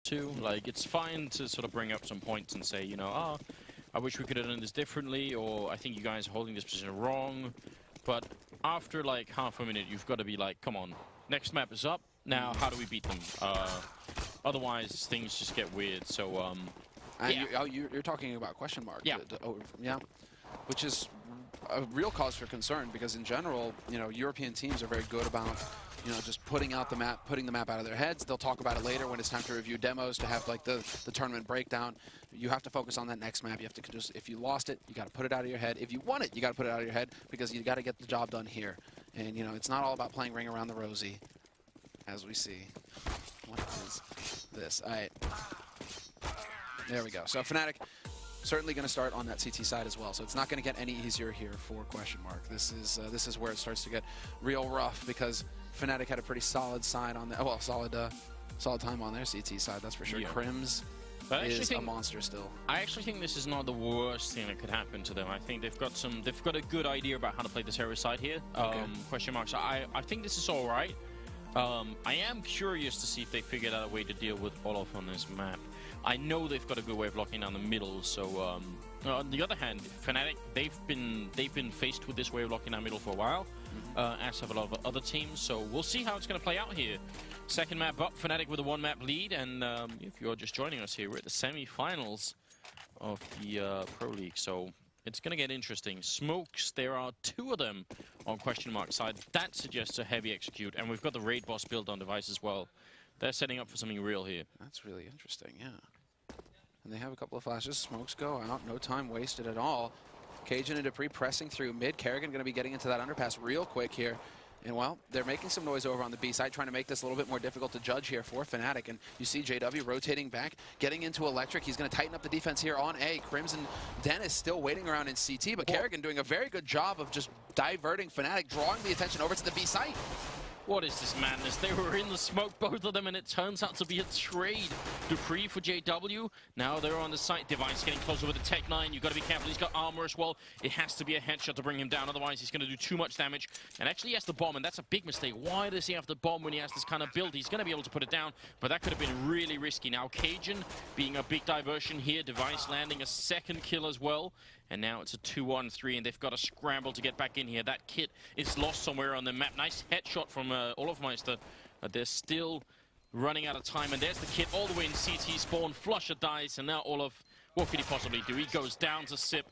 too. Like, it's fine to sort of bring up some points and say, you know, oh, I wish we could have done this differently, or I think you guys are holding this position wrong. But after like half a minute, you've got to be like, come on, next map is up. Now, how do we beat them? Otherwise, things just get weird. So, and yeah. you're talking about question mark. Yeah. Yeah. Which is a real cause for concern because in general, you know, European teams are very good about, you know, just putting out the map, putting the map out of their heads. They'll talk about it later when it's time to review demos, to have like the tournament breakdown. You have to focus on that next map. You have to just, if you lost it, you got to put it out of your head. If you won it, you got to put it out of your head because you got to get the job done here. And, you know, it's not all about playing ring around the rosy, as we see. What is this? All right. There we go. So FNATIC certainly going to start on that CT side as well. So it's not going to get any easier here for question mark. This is where it starts to get real rough because FNATIC had a pretty solid side on the solid time on their CT side. That's for sure. Yeah. Crims is a monster still. I actually think this is not the worst thing that could happen to them. I think they've got a good idea about how to play this hero side here. Okay. Question mark. So I think this is all right. I am curious to see if they figured out a way to deal with Olaf on this map. I know they've got a good way of locking down the middle. So on the other hand, FNATIC, they've been faced with this way of locking down middle for a while, as have a lot of other teams. So we'll see how it's going to play out here. Second map up, FNATIC with a 1-map lead, and if you're just joining us here, we're at the semi-finals of the Pro League. So it's going to get interesting. Smokes, there are 2 of them on question mark side. That suggests a heavy execute, and we've got the raid boss build on device as well. They're setting up for something real here. That's really interesting, yeah. And they have a couple of flashes. Smokes go out. No time wasted at all. Cajun and Dupree pressing through mid. Kerrigan going to be getting into that underpass real quick here. And, well, they're making some noise over on the B side, trying to make this a little bit more difficult to judge here for FNATIC. And you see JW rotating back, getting into Electric. He's going to tighten up the defense here on A. Crimson Dennis still waiting around in CT, but Kerrigan doing a very good job of just diverting FNATIC, drawing the attention over to the B site. What is this madness? They were in the smoke, both of them, and it turns out to be a trade. Dupree for JW. Now they're on the site. Device getting closer with the Tech 9. You've got to be careful. He's got armor as well. It has to be a headshot to bring him down. Otherwise, he's going to do too much damage. And actually, he has the bomb, and that's a big mistake. Why does he have the bomb when he has this kind of build? He's going to be able to put it down, but that could have been really risky. Now, Cajun being a big diversion here. Device landing a second kill as well. And now it's a 2-1-3, and they've got to scramble to get back in here. That kit is lost somewhere on the map. Nice headshot from Olofmeister. They're still running out of time, and there's the kit all the way in CT spawn. Flusher dies, and now Olof, what could he possibly do? He goes down to Sip,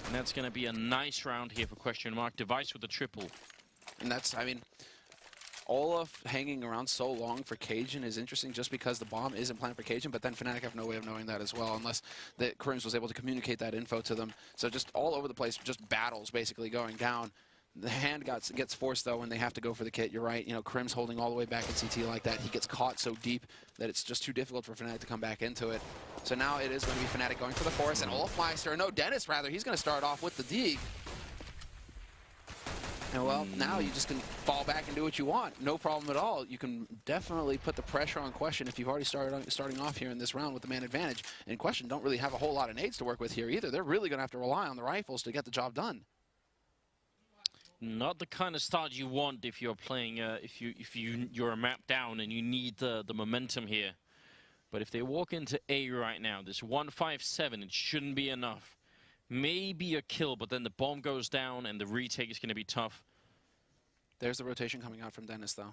and that's going to be a nice round here for question mark. Device with the triple. And that's, I mean, Olaf hanging around so long for Cajun is interesting just because the bomb isn't planned for Cajun, but then FNATIC have no way of knowing that as well unless the Crims was able to communicate that info to them. So just all over the place, just battles basically going down. The hand gets forced though when they have to go for the kit. You're right, you know, Crims holding all the way back in CT like that. He gets caught so deep that it's just too difficult for FNATIC to come back into it. So now it is going to be FNATIC going for the force, and Olofmeister, no, Dennis rather, he's going to start off with the dig. And well, now you just can fall back and do what you want. No problem at all. You can definitely put the pressure on Question if you've already starting off here in this round with the man advantage. And Question don't really have a whole lot of nades to work with here either. They're really going to have to rely on the rifles to get the job done. Not the kind of start you want if you're playing, you're a map down and you need the momentum here. But if they walk into A right now, this 157, it shouldn't be enough. Maybe a kill, but then the bomb goes down and the retake is going to be tough. There's the rotation coming out from Dennis, though.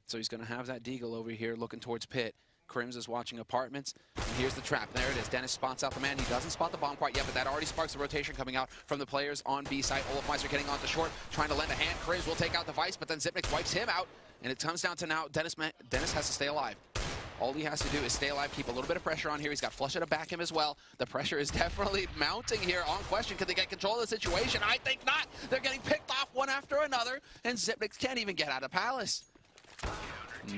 So he's going to have that Deagle over here looking towards Pit. Crims is watching Apartments. And here's the trap. There it is. Dennis spots out the man. He doesn't spot the bomb quite yet, but that already sparks the rotation coming out from the players on B side. Olofmeister getting onto short, trying to lend a hand. Crims will take out Device, but then Zipnik wipes him out. And it comes down to now Dennis has to stay alive. All he has to do is stay alive, keep a little bit of pressure on here. He's got Flusher to back him as well. The pressure is definitely mounting here on Question. Can they get control of the situation? I think not. They're getting picked off one after another, and Zipnik can't even get out of Palace.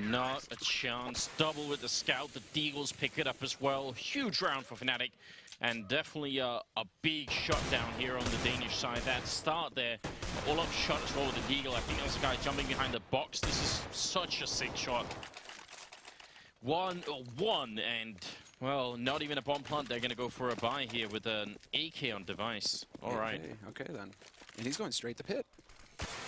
Not a chance. Double with the scout. The Deagles pick it up as well. Huge round for FNATIC. And definitely a big shot down here on the Danish side. That start there. Olaf shot as well with the Deagle. I think there's a guy jumping behind the box. This is such a sick shot. One, and, well, not even a bomb plant. They're going to go for a buy here with an AK on Device. All right. Okay, then. And he's going straight to Pit.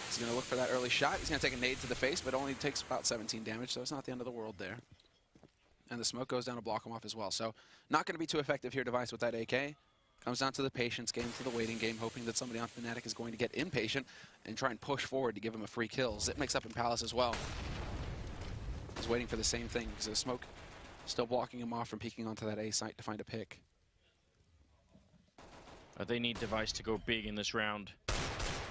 He's going to look for that early shot. He's going to take a nade to the face, but only takes about 17 damage, so it's not the end of the world there. and the smoke goes down to block him off as well. So not going to be too effective here, Device, with that AK. Comes down to the patience game, to the waiting game, hoping that somebody on FNATIC is going to get impatient and try and push forward to give him a free kill. Zip makes up in Palace as well. He's waiting for the same thing because the smoke still blocking him off from peeking onto that A site to find a pick. They need Device to go big in this round.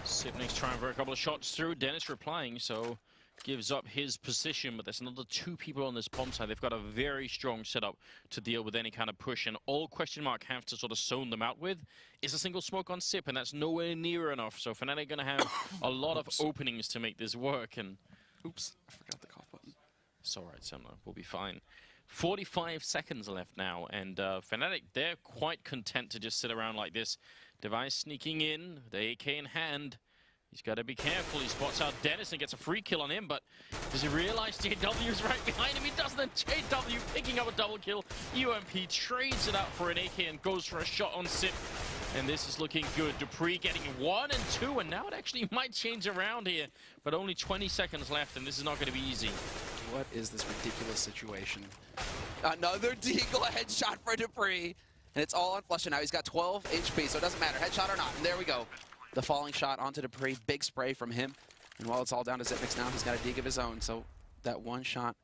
Sipnik's trying for a couple of shots through. Dennis replying, so gives up his position, but there's another 2 people on this bomb side. They've got a very strong setup to deal with any kind of push, and all question mark have to sort of zone them out with is a single smoke on Sip, and that's nowhere near enough. So FNATIC going to have a lot of openings to make this work. And oops, I forgot the cough button. It's all right, Semler. We'll be fine. 45 seconds left now, and FNATIC, they're quite content to just sit around like this. Device sneaking in, the AK in hand. He's got to be careful. He spots out Dennis and gets a free kill on him, but does he realize JW is right behind him? He doesn't. JW picking up a double kill. UMP trades it out for an AK and goes for a shot on Sip. And this is looking good. Dupree getting 1 and 2, and now it actually might change around here. But only 20 seconds left, and this is not going to be easy. What is this ridiculous situation? Another deagle headshot for Dupree. And it's all on Flusha now. He's got 12 HP, so it doesn't matter. Headshot or not. And there we go. The falling shot onto Dupree. Big spray from him. And while it's all down to Zipnix now, he's got a dig of his own. So that one shot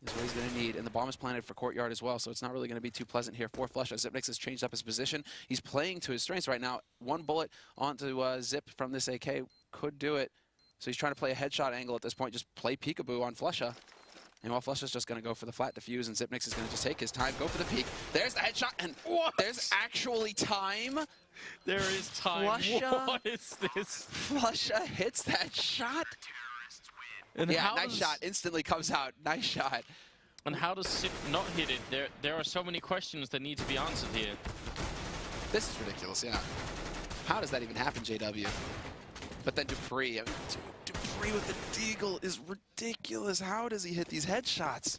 is what he's going to need. And the bomb is planted for Courtyard as well, so it's not really going to be too pleasant here for Flusha. Zipnix has changed up his position. He's playing to his strengths right now. One bullet onto Zip from this AK could do it. So he's trying to play a headshot angle at this point. Just play peekaboo on Flusha. And while Flusha's just going to go for the flat defuse, and Zipnix is going to just take his time, go for the peek. There's the headshot, and what? There's actually time. There is time. Flusha, what is this? Flusha hits that shot. And yeah, nice shot. Instantly comes out. Nice shot. And how does Sip not hit it? There are so many questions that need to be answered here. This is ridiculous, yeah. How does that even happen, JW? But then Dupree, I mean, Dupree with the deagle is ridiculous. How does he hit these headshots?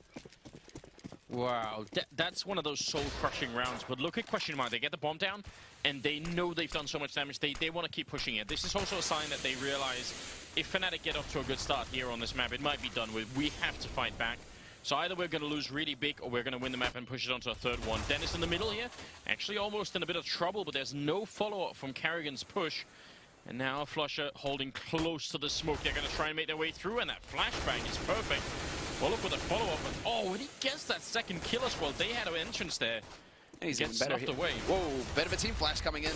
Wow, that's one of those soul-crushing rounds. But look at question mark. They get the bomb down, and they know they've done so much damage. They want to keep pushing it. This is also a sign that they realize if FNATIC get off to a good start here on this map, it might be done with. We have to fight back. So either we're going to lose really big, or we're going to win the map and push it onto a third one. Dennis in the middle here, actually almost in a bit of trouble, but there's no follow-up from Carrigan's push. And now Flusha holding close to the smoke. They're going to try and make their way through, and that flashbang is perfect. Well, look with a follow-up. Oh, and he gets that second kill as well. They had an entrance there. And he's gets better snuffed away. Whoa, bit of a team flash coming in.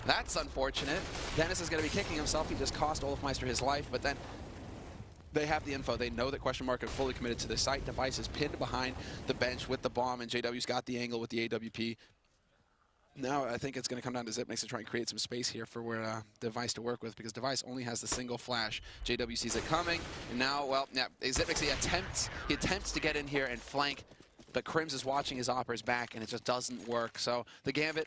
That's unfortunate. Dennis is going to be kicking himself. He just cost Olafmeister his life, but then they have the info. They know that question mark are fully committed to the site. Device is pinned behind the bench with the bomb, and JW's got the angle with the AWP. Now I think it's going to come down to Zipnix to try and create some space here for where Device to work with, because Device only has the single flash. JW sees it coming, and now, well, yeah, Zipnix, he attempts to get in here and flank, but Crims is watching his oppers back, and it just doesn't work. So the Gambit,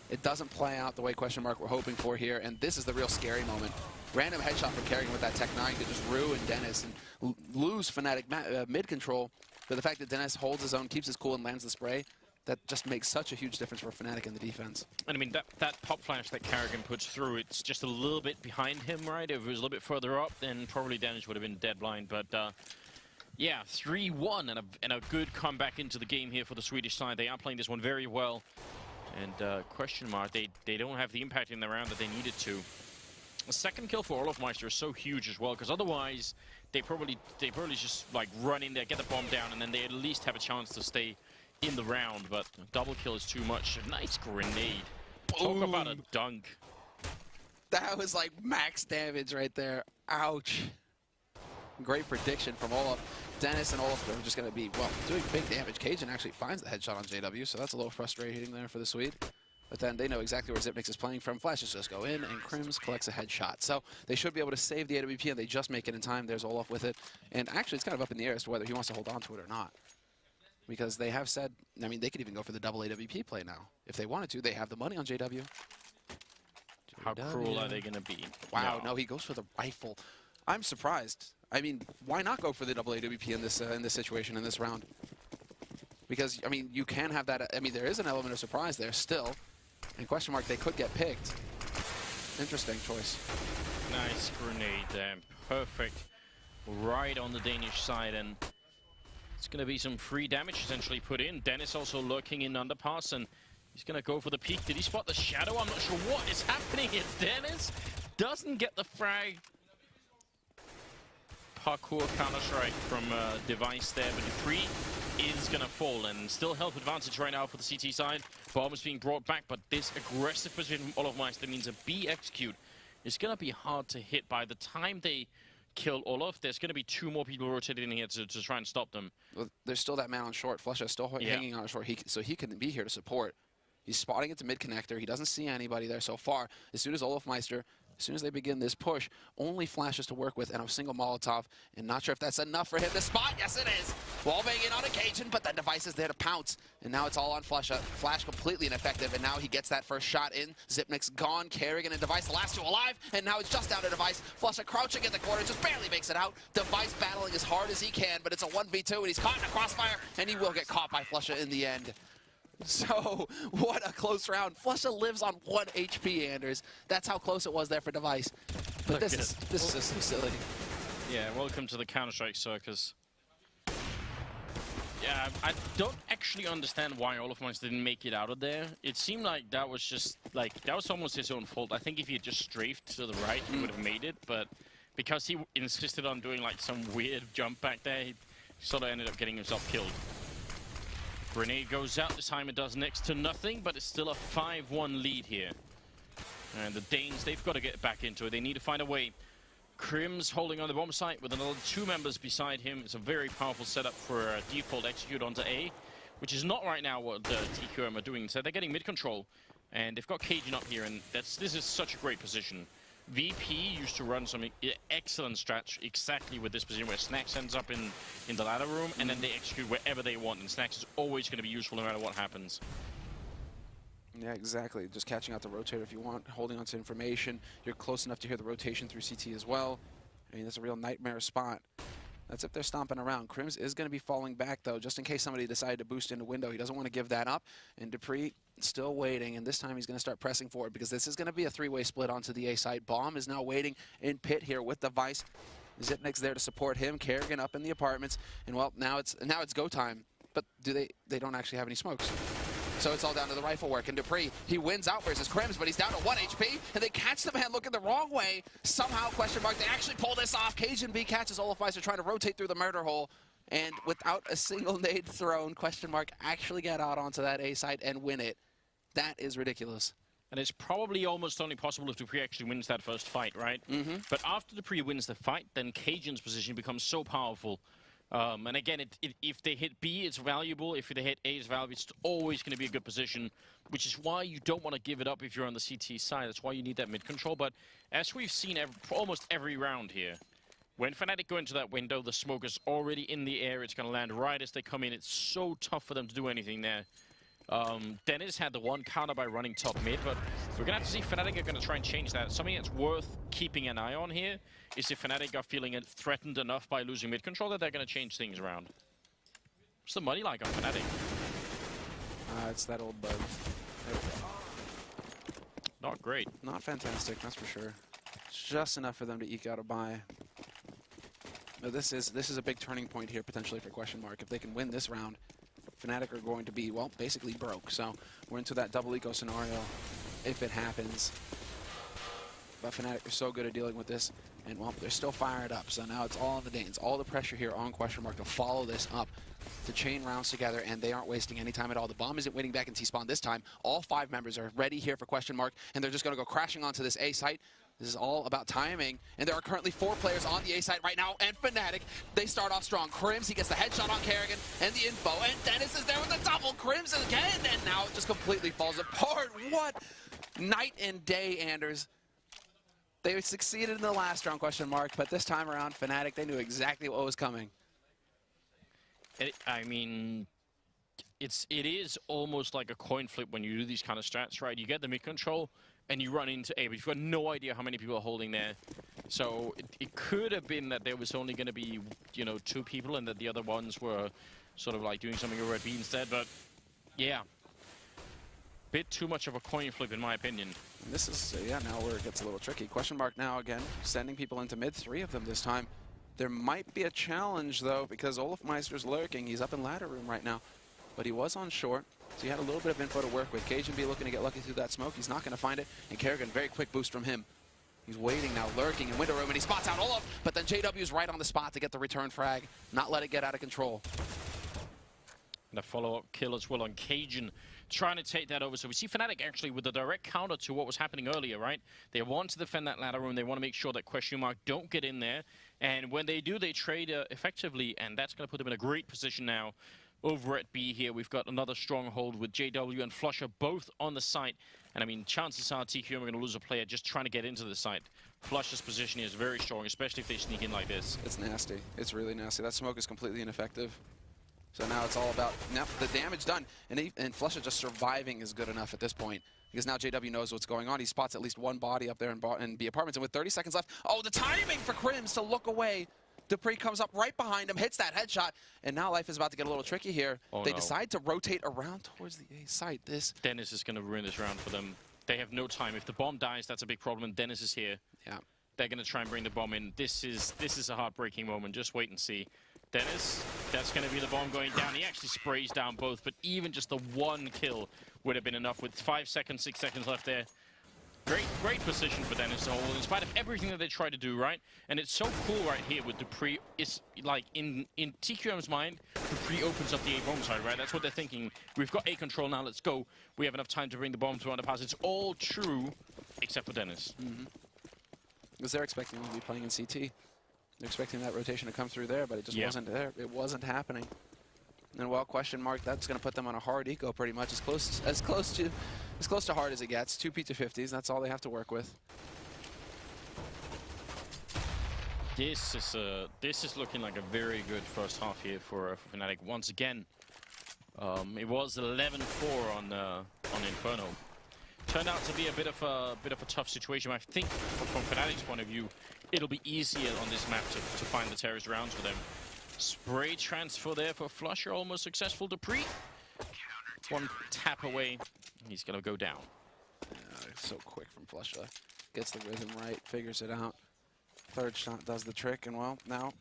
it doesn't play out the way question mark we're hoping for here, and this is the real scary moment. Random headshot from Kerrigan with that Tech 9 could just ruin Dennis and lose FNATIC mid control. But the fact that Dennis holds his own, keeps his cool, and lands the spray, that just makes such a huge difference for FNATIC in the defense. And I mean, that pop flash that Carrigan puts through, it's just a little bit behind him, right? If it was a little bit further up, then probably damage would have been dead blind. But yeah, 3-1 and a good comeback into the game here for the Swedish side. They are playing this one very well. And question mark, they don't have the impact in the round that they needed to. A second kill for Olafmeister is so huge as well, because otherwise they probably just like run in there, get the bomb down, and then they at least have a chance to stay in the round. But a double kill is too much. A nice grenade. Talk about a dunk. That was like max damage right there. Ouch. Great prediction from Olaf. Dennis and Olaf are just going to be, well, doing big damage. Cajun actually finds the headshot on JW, so that's a little frustrating there for the Swede. But then they know exactly where Zipnix is playing from. Flashes just go in, and Crims collects a headshot. So they should be able to save the AWP, and they just make it in time. There's Olaf with it. And actually, it's kind of up in the air as to whether he wants to hold on to it or not. Because they have said, I mean, they could even go for the double AWP play now. If they wanted to, they have the money on JW. How cruel are they going to be? Wow, no, he goes for the rifle. I'm surprised. I mean, why not go for the double AWP in this situation, in this round? Because, I mean, you can have that. I mean, there is an element of surprise there still. And question mark, they could get picked. Interesting choice. Nice grenade there. Perfect. Right on the Danish side. And It's going to be some free damage essentially put in. Dennis also lurking in underpass, and he's going to go for the peek. Did he spot the shadow? I'm not sure what is happening. It's Dennis. Doesn't get the frag. Parkour counter-strike from Device there, but Dupree is going to fall, and still health advantage right now for the CT side. Bomb is being brought back, but this aggressive position from Olofmeister means a B execute is going to be hard to hit. By the time they kill Olof, there's going to be 2 more people rotating in here to try and stop them. Well, there's still that man on short. Flesha is still hanging on short, so he can be here to support. He's spotting it to mid-connector. He doesn't see anybody there so far. As soon as Olofmeister, as soon as they begin this push, only flashes to work with and a single Molotov. And not sure if that's enough for him to spot. Yes, it is. Wallbang in on occasion, but that Device is there to pounce. And now it's all on Flesha. Flash completely ineffective, and now he gets that first shot in. Zipnik's gone. Kerrigan and Device, the last 2 alive, and now it's just down to Device. Flesha crouching in the corner, just barely makes it out. Device battling as hard as he can, but it's a 1v2, and he's caught in a crossfire, and he will get caught by Flesha in the end. So, what a close round. Flesha lives on 1 HP, Anders. That's how close it was there for Device. But this is just so silly. Yeah, welcome to the Counter-Strike circus. Yeah, I don't actually understand why Olofmeister didn't make it out of there. It seemed like that was just, like, that was almost his own fault. I think if he had just strafed to the right, he would have made it. But because he insisted on doing, like, some weird jump back there, he sort of ended up getting himself killed. Grenade goes out. This time it does next to nothing, but it's still a 5-1 lead here. And the Danes, they've got to get back into it. They need to find a way. Crims holding on the bomb site with another 2 members beside him. It's a very powerful setup for a default execute onto A, which is not right now what the TQM are doing. So they're getting mid-control, and they've got Cajun up here, and this is such a great position. VP used to run some excellent strats exactly with this position where Snacks ends up in the ladder room, and then they execute wherever they want, and Snacks is always going to be useful no matter what happens. Yeah, exactly. Just catching out the rotator if you want, holding on to information. You're close enough to hear the rotation through CT as well. I mean, that's a real nightmare spot. That's if they're stomping around. Crims is going to be falling back, though, just in case somebody decided to boost into window. He doesn't want to give that up. And Dupree still waiting, and this time he's going to start pressing forward because this is going to be a 3-way split onto the A site. Bomb is now waiting in pit here with Device. Zipnik's there to support him. Kerrigan up in the apartments. And, well, now it's go time. But they don't actually have any smokes. So it's all down to the rifle work, and Dupree, he wins out versus Crims, but he's down to 1 HP, and they catch the man looking the wrong way. Somehow, question mark, they actually pull this off. Cajun B catches Olofmeister trying to rotate through the murder hole, and without a single nade thrown, question mark, actually get out onto that A site and win it. That is ridiculous. And it's probably almost only possible if Dupree actually wins that first fight, right? But after Dupree wins the fight, then Cajun's position becomes so powerful. And again, if they hit B, it's valuable. If they hit A, it's valuable. It's always going to be a good position, which is why you don't want to give it up if you're on the CT side. That's why you need that mid-control. But as we've seen almost every round here, when FNATIC go into that window, the smoke is already in the air. It's going to land right as they come in. It's so tough for them to do anything there. Dennis had the one counter by running top mid, but we're going to have to see if FNATIC are going to try and change that. Something that's worth keeping an eye on here is if FNATIC are feeling threatened enough by losing mid control that they're going to change things around. What's the money like on FNATIC? It's that old bug. Not great. Not fantastic, that's for sure. Just enough for them to eke out a buy. But this is a big turning point here potentially for question mark. If they can win this round, FNATIC are going to be, well, basically broke. So we're into that double eco scenario if it happens. But FNATIC are so good at dealing with this. And, well, they're still fired up. So now it's all on the Danes. All the pressure here on question mark to follow this up, to chain rounds together, and they aren't wasting any time at all. The bomb isn't waiting back in T-spawn this time. All 5 members are ready here for question mark, and they're just going to go crashing onto this A site. This is all about timing, and there are currently 4 players on the A site right now, and FNATIC, they start off strong. Crims, he gets the headshot on Kerrigan, and the info, and Dennis is there with the double. Crims again, and now it just completely falls apart. What night and day, Anders. They succeeded in the last round, question mark, but this time around, FNATIC, they knew exactly what was coming. I mean, it is almost like a coin flip when you do these kind of strats, right? You get the mid-control, and you run into A, but you've got no idea how many people are holding there. So it could have been that there was only going to be, 2 people, and that the other ones were sort of like doing something over at B instead, but yeah. Bit too much of a coin flip, in my opinion. And this is, yeah, now where it gets a little tricky. Question mark now again, sending people into mid, 3 of them this time. There might be a challenge, though, because Olafmeister's lurking. He's up in ladder room right now, but he was on short, so he had a little bit of info to work with. Cajun B looking to get lucky through that smoke. He's not going to find it, and Kerrigan, very quick boost from him. He's waiting now, lurking in window room, and he spots out Olaf, but then JW's right on the spot to get the return frag, not let it get out of control. And a follow-up kill as well on Cajun, trying to take that over. So we see FNATIC actually with the direct counter to what was happening earlier, right? They want to defend that ladder room. They want to make sure that question mark don't get in there. And when they do, they trade effectively, and that's going to put them in a great position now. Over at B here, we've got another stronghold with JW and Flusher both on the site. And I mean, chances are TQM are going to lose a player just trying to get into the site. Flusher's position is very strong, especially if they sneak in like this. It's nasty. It's really nasty. That smoke is completely ineffective. So now it's all about the damage done. And Flusher just surviving is good enough at this point. Because now JW knows what's going on. He spots at least one body up there in B apartments. And with 30 seconds left, oh, the timing for Crims to look away. Dupree comes up right behind him, hits that headshot, and now life is about to get a little tricky here. Oh, they decide to rotate around towards the A site. Dennis is going to ruin this round for them. They have no time. If the bomb dies, that's a big problem. Dennis is here. Yeah. They're going to try and bring the bomb in. This is a heartbreaking moment. Just wait and see. Dennis, that's going to be the bomb going down. He actually sprays down both, but even just the one kill would have been enough with 5 seconds, 6 seconds left there. Great position for Dennis to hold, in spite of everything that they try to do, right? And it's so cool right here with Dupree. It's like in TQM's mind, Dupree opens up the A bomb side, right? That's what they're thinking. We've got A control now, let's go. We have enough time to bring the bomb to underpass. It's all true, except for Dennis. Because they're expecting him to be playing in CT. They're expecting that rotation to come through there, but it just wasn't there. It wasn't happening. And well, question mark, that's going to put them on a hard eco pretty much, as close to hard as it gets. 2 P250s, that's all they have to work with. This is looking like a very good first half here for FNATIC. Once again, it was 11-4 on Inferno. Turned out to be a bit of a tough situation. I think from FNATIC's point of view, it'll be easier on this map to find the terrorist rounds for them. Spray transfer there for Flusher, almost successful. Dupree, one tap away, he's gonna go down. So quick from Flusher. Gets the rhythm right, figures it out. Third shot does the trick, and well, now,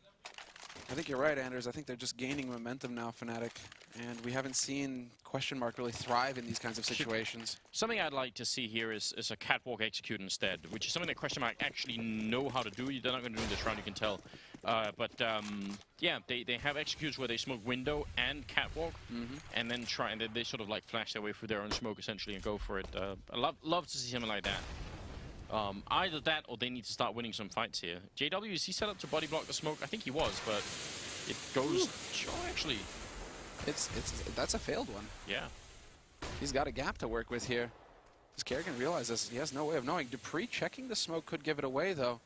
I think you're right, Anders. I think they're just gaining momentum now, FNATIC. And we haven't seen question mark really thrive in these kinds of situations. Something I'd like to see here is a catwalk execute instead, which is something that question mark actually know how to do. They're not going to do this round, you can tell. Yeah, they have executes where they smoke window and catwalk, and then they sort of like flash their way through their own smoke essentially and go for it. I love to see something like that. Either that or they need to start winning some fights here. JW, is he set up to body block the smoke? I think he was, but it goes. Oh, actually. That's a failed one. Yeah. He's got a gap to work with here. Does Kerrigan realize this? He has no way of knowing. Dupree checking the smoke could give it away, though.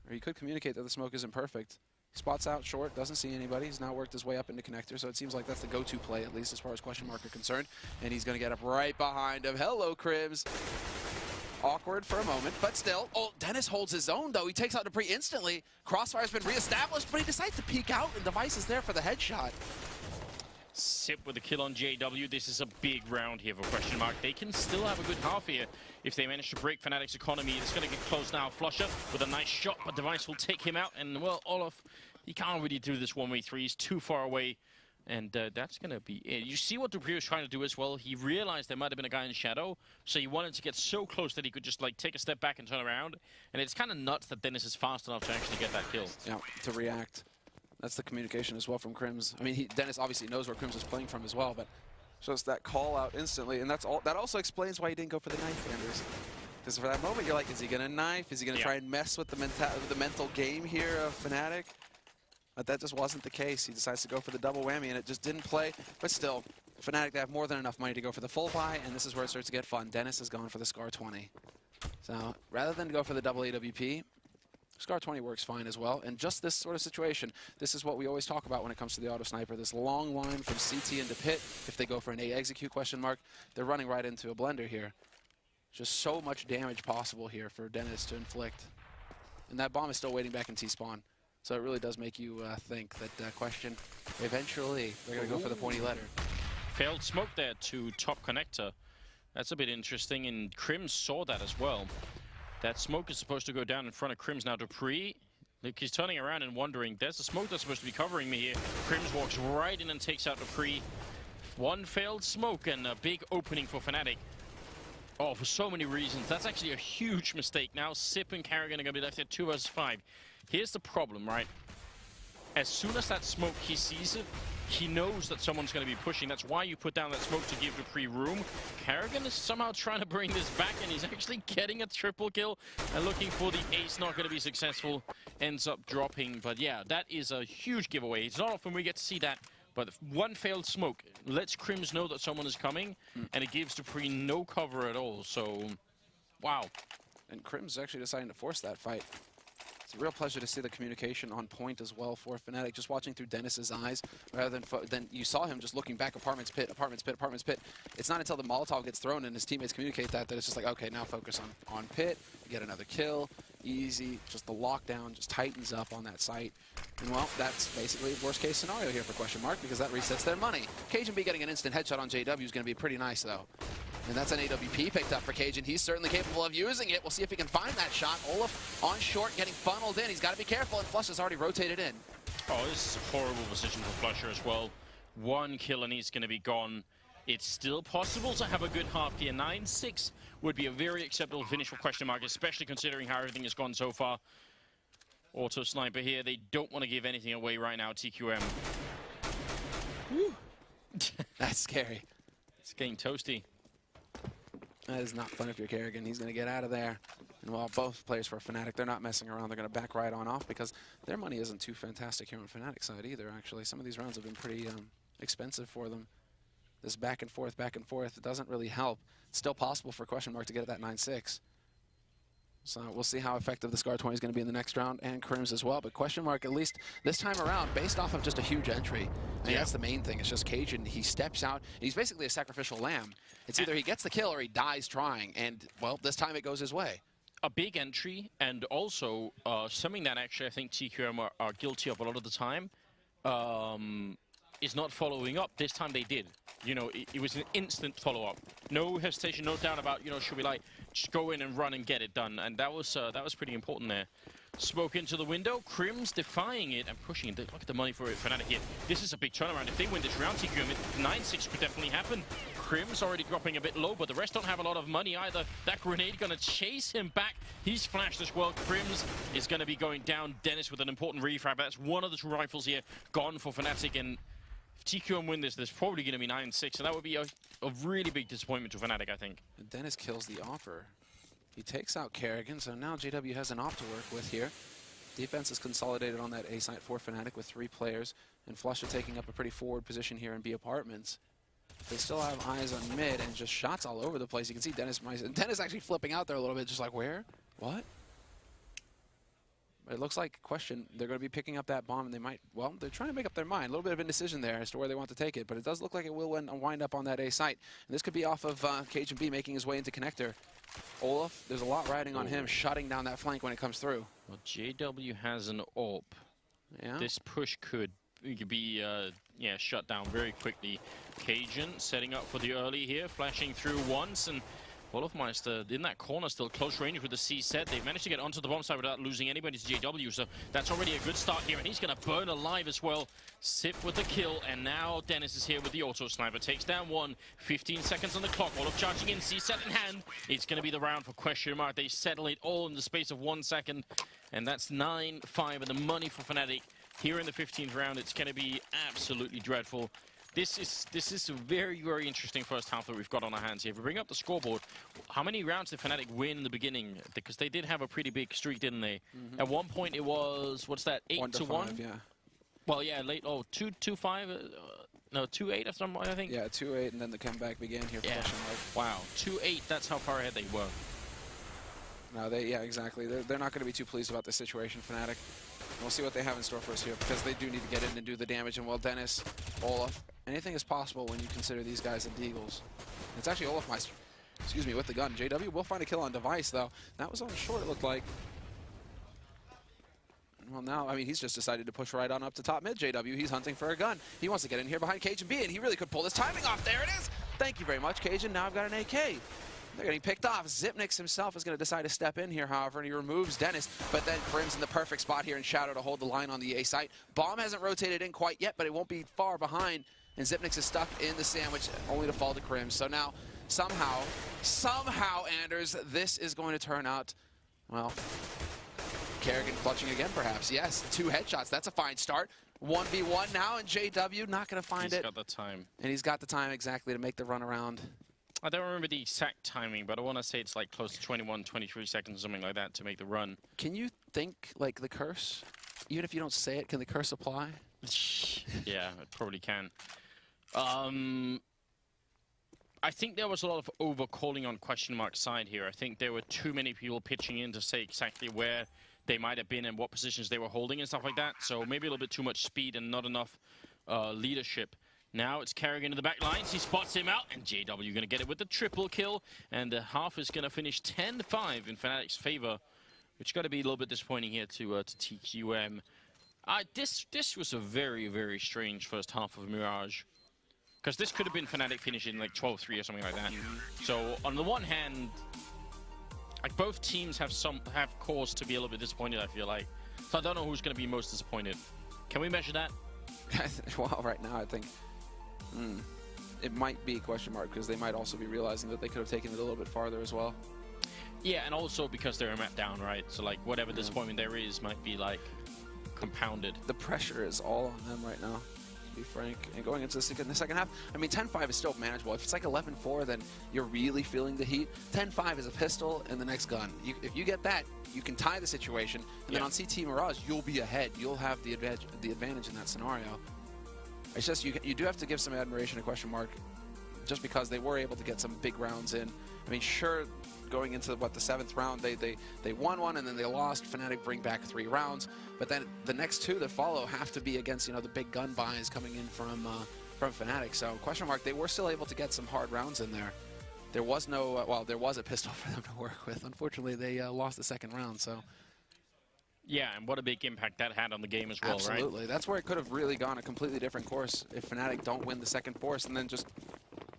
Or he could communicate that the smoke isn't perfect. Spots out short, doesn't see anybody. He's now worked his way up into connector, so it seems like that's the go-to play, at least as far as question mark are concerned. And he's going to get up right behind him. Hello, Cribs. Awkward for a moment, but still. Oh, Dennis holds his own, though. He takes out Dupree instantly. Crossfire's been reestablished, but he decides to peek out, and Device is there for the headshot. Sip with a kill on JW. This is a big round here for question mark. They can still have a good half here if they manage to break FNATIC's economy. It's going to get close now. Flusher with a nice shot, but Device will take him out. And, well, Olaf, he can't really do this 1v3. He's too far away. And that's going to be it. You see what Dupree was trying to do as well. He realized there might have been a guy in shadow, so he wanted to get so close that he could just, like, take a step back and turn around. And it's kind of nuts that Dennis is fast enough to actually get that kill. Yeah, to react. That's the communication as well from Crims. I mean, Dennis obviously knows where Crims is playing from as well, but just that call out instantly, and that's all. That also explains why he didn't go for the knife, Anders. Because for that moment, you're like, is he gonna knife? Is he gonna try and mess with the mental game here of FNATIC? But that just wasn't the case. He decides to go for the double whammy, and it just didn't play. But still, FNATIC, they have more than enough money to go for the full buy, and this is where it starts to get fun. Dennis has gone for the Scar 20. So rather than go for the double AWP, Scar 20 works fine as well, and just this sort of situation, this is what we always talk about when it comes to the auto sniper, this long line from CT into pit. If they go for an A execute question mark, they're running right into a blender here. Just so much damage possible here for Dennis to inflict. And that bomb is still waiting back in T-spawn. So it really does make you think that question, eventually, they're going to go for the pointy letter. Failed smoke there to top connector. That's a bit interesting, and Crims saw that as well. That smoke is supposed to go down in front of Crims now. Dupree Look, he's turning around and wondering, there's a smoke that's supposed to be covering me here. Crims walks right in and takes out Dupree. One failed smoke and a big opening for FNATIC. Oh, for so many reasons. That's actually a huge mistake. Now Sip and Carrigan are going to be left at 2 versus 5. Here's the problem, right? As soon as that smoke, he sees it, he knows that someone's going to be pushing. That's why you put down that smoke to give Dupree room. Carrigan is somehow trying to bring this back, and he's actually getting a triple kill and looking for the ace. Not going to be successful. Ends up dropping. But yeah, that is a huge giveaway. It's not often we get to see that. But one failed smoke lets Crims know that someone is coming, and it gives Dupree no cover at all. So, wow. And Crims actually deciding to force that fight. It's a real pleasure to see the communication on point as well for FNATIC. Just watching through Dennis's eyes, rather than you saw him just looking back, apartments pit, apartments pit, apartments pit. It's not until the Molotov gets thrown and his teammates communicate that it's just like, okay, now focus on pit, get another kill, easy. Just the lockdown just tightens up on that site. And well, that's basically worst case scenario here for Question Mark, because that resets their money. Cajun B getting an instant headshot on JW is going to be pretty nice though. And that's an AWP picked up for Cajun. He's certainly capable of using it. We'll see if he can find that shot. Olaf on short, getting funneled in. He's got to be careful, and Flush has already rotated in. Oh, this is a horrible position for Flusher as well. One kill and he's going to be gone. It's still possible to have a good half here. 9-6 would be a very acceptable finish for Question Mark, especially considering how everything has gone so far. Auto sniper here. They don't want to give anything away right now, TQM. Woo. That's scary. It's getting toasty. That is not fun if you're Kerrigan. He's going to get out of there. And while both players for FNATIC, they're not messing around. They're going to back right on off because their money isn't too fantastic here on FNATIC side either, actually. Some of these rounds have been pretty expensive for them. This back and forth, it doesn't really help. It's still possible for Question Mark to get at that 9-6. So we'll see how effective the Scar 20 is going to be in the next round, and Crims as well. But Question Mark, at least this time around, based off of just a huge entry. I mean, that's the main thing. It's just Cajun. He steps out. He's basically a sacrificial lamb. It's either he gets the kill or he dies trying. And, well, this time it goes his way. A big entry, and also something that actually I think TQM are guilty of a lot of the time, is not following up. This time they did. You know, it was an instant follow-up. No hesitation, no doubt about, you know, should we like just go in and run and get it done. And that was pretty important there. Smoke into the window. Crims defying it and pushing it. Look at the money for FNATIC here. This is a big turnaround. If they win this round, TQM, 9-6 could definitely happen. Crims already dropping a bit low, but the rest don't have a lot of money either. That grenade gonna chase him back. He's flashed as well. Crims is gonna be going down. Dennis with an important refrag. That's one of the 2 rifles here gone for FNATIC, and TQM win this, there's probably going to be 9-6, and that would be a really big disappointment to FNATIC, I think. Dennis kills the offer. He takes out Kerrigan, so now JW has an op to work with here. Defense is consolidated on that A site for FNATIC with 3 players, and Flusher taking up a pretty forward position here in B apartments. They still have eyes on mid, and just shots all over the place. You can see Dennis actually flipping out there a little bit, just like, where? What? It looks like Question, they're going to be picking up that bomb, and they might, well, they're trying to make up their mind. A little bit of indecision there as to where they want to take it, but it does look like it will wind up on that A site. And this could be off of Cajun B making his way into connector. Olaf, there's a lot riding on him, shutting down that flank when it comes through. Well, JW has an AWP. Yeah. This push could be shut down very quickly. Cajun setting up for the early here, flashing through once, and Wolfmeister in that corner, still close range with the C set. They've managed to get onto the bomb side without losing anybody to JW, so that's already a good start here, and he's going to burn alive as well. Sip with the kill, and now Dennis is here with the auto sniper. Takes down one, 15 seconds on the clock. Olaf charging in, C set in hand. It's going to be the round for Question Mark. They settle it all in the space of 1 second, and that's 9-5, and the money for FNATIC here in the 15th round. It's going to be absolutely dreadful. This is a very, very interesting first half that we've got on our hands here. If we bring up the scoreboard, how many rounds did FNATIC win in the beginning? Because they did have a pretty big streak, didn't they? Mm-hmm. At one point it was, what's that, 8-1? Yeah. Well, yeah, late, 2-5, no, 2-8 or something, I think? Yeah, 2-8, and then the comeback began here. Yeah. Wow, 2-8, that's how far ahead they were. No, yeah, exactly. They're not going to be too pleased about this situation, FNATIC. We'll see what they have in store for us here, because they do need to get in and do the damage. And, well, Dennis, Olaf, anything is possible when you consider these guys the Deagles. It's actually Olafmeister, excuse me, with the gun. JW will find a kill on device, though. That was on short, it looked like. Well, now, I mean, he's just decided to push right on up to top mid. JW, he's hunting for a gun. He wants to get in here behind Cajun B, and he really could pull this timing off. There it is. Thank you very much, Cajun. Now I've got an AK. They're getting picked off. Zipnix himself is going to decide to step in here, however, and he removes Dennis. But then Krim's in the perfect spot here in Shadow to hold the line on the A site. Bomb hasn't rotated in quite yet, but it won't be far behind. And Zipnix is stuck in the sandwich, only to fall to Krim. So now, somehow, Anders, this is going to turn out, well, Kerrigan clutching again, perhaps. Yes, 2 headshots. That's a fine start. 1v1 now, and JW not going to find it. He's got the time. And he's got the time exactly to make the run around. I don't remember the exact timing, but I want to say it's like close to 21, 23 seconds, something like that, to make the run. Can you think, like, the curse? Even if you don't say it, can the curse apply? Yeah, it probably can. I think there was a lot of over-calling on question mark side here. I think there were too many people pitching in to say exactly where they might have been and what positions they were holding and stuff like that. So maybe a little bit too much speed and not enough leadership. Now it's Kerrigan in the back lines. He spots him out, and JW going to get it with the triple kill. And the half is going to finish 10-5 in FNATIC's favor, which got to be a little bit disappointing here to TQM. This was a very, very strange first half of Mirage. Because this could have been FNATIC finishing like 12-3 or something like that. So on the one hand, like both teams have cause to be a little bit disappointed, I feel like. So I don't know who's going to be most disappointed. Can we measure that? Well, right now I think it might be a question mark, because they might also be realizing that they could have taken it a little bit farther as well. Yeah, and also because they're a map down, right? So like whatever disappointment there is might be like compounded. The pressure is all on them right now, to be frank. And going into the second half, I mean, 10-5 is still manageable. If it's like 11-4, then you're really feeling the heat. 10-5 is a pistol and the next gun. If you get that, you can tie the situation. And then on CT Mirage, you'll be ahead. You'll have the advantage in that scenario. It's just you do have to give some admiration to question mark, just because they were able to get some big rounds in. I mean, sure, going into the 7th round, they won one and then they lost. FNATIC bring back 3 rounds, but then the next 2 that follow have to be against, you know, the big gun buys coming in from FNATIC. So question mark, they were still able to get some hard rounds in there. There was no well, there was a pistol for them to work with. Unfortunately, they lost the 2nd round. So. Yeah, and what a big impact that had on the game as well, right? Absolutely. That's where it could have really gone a completely different course if FNATIC don't win the 2nd force and then just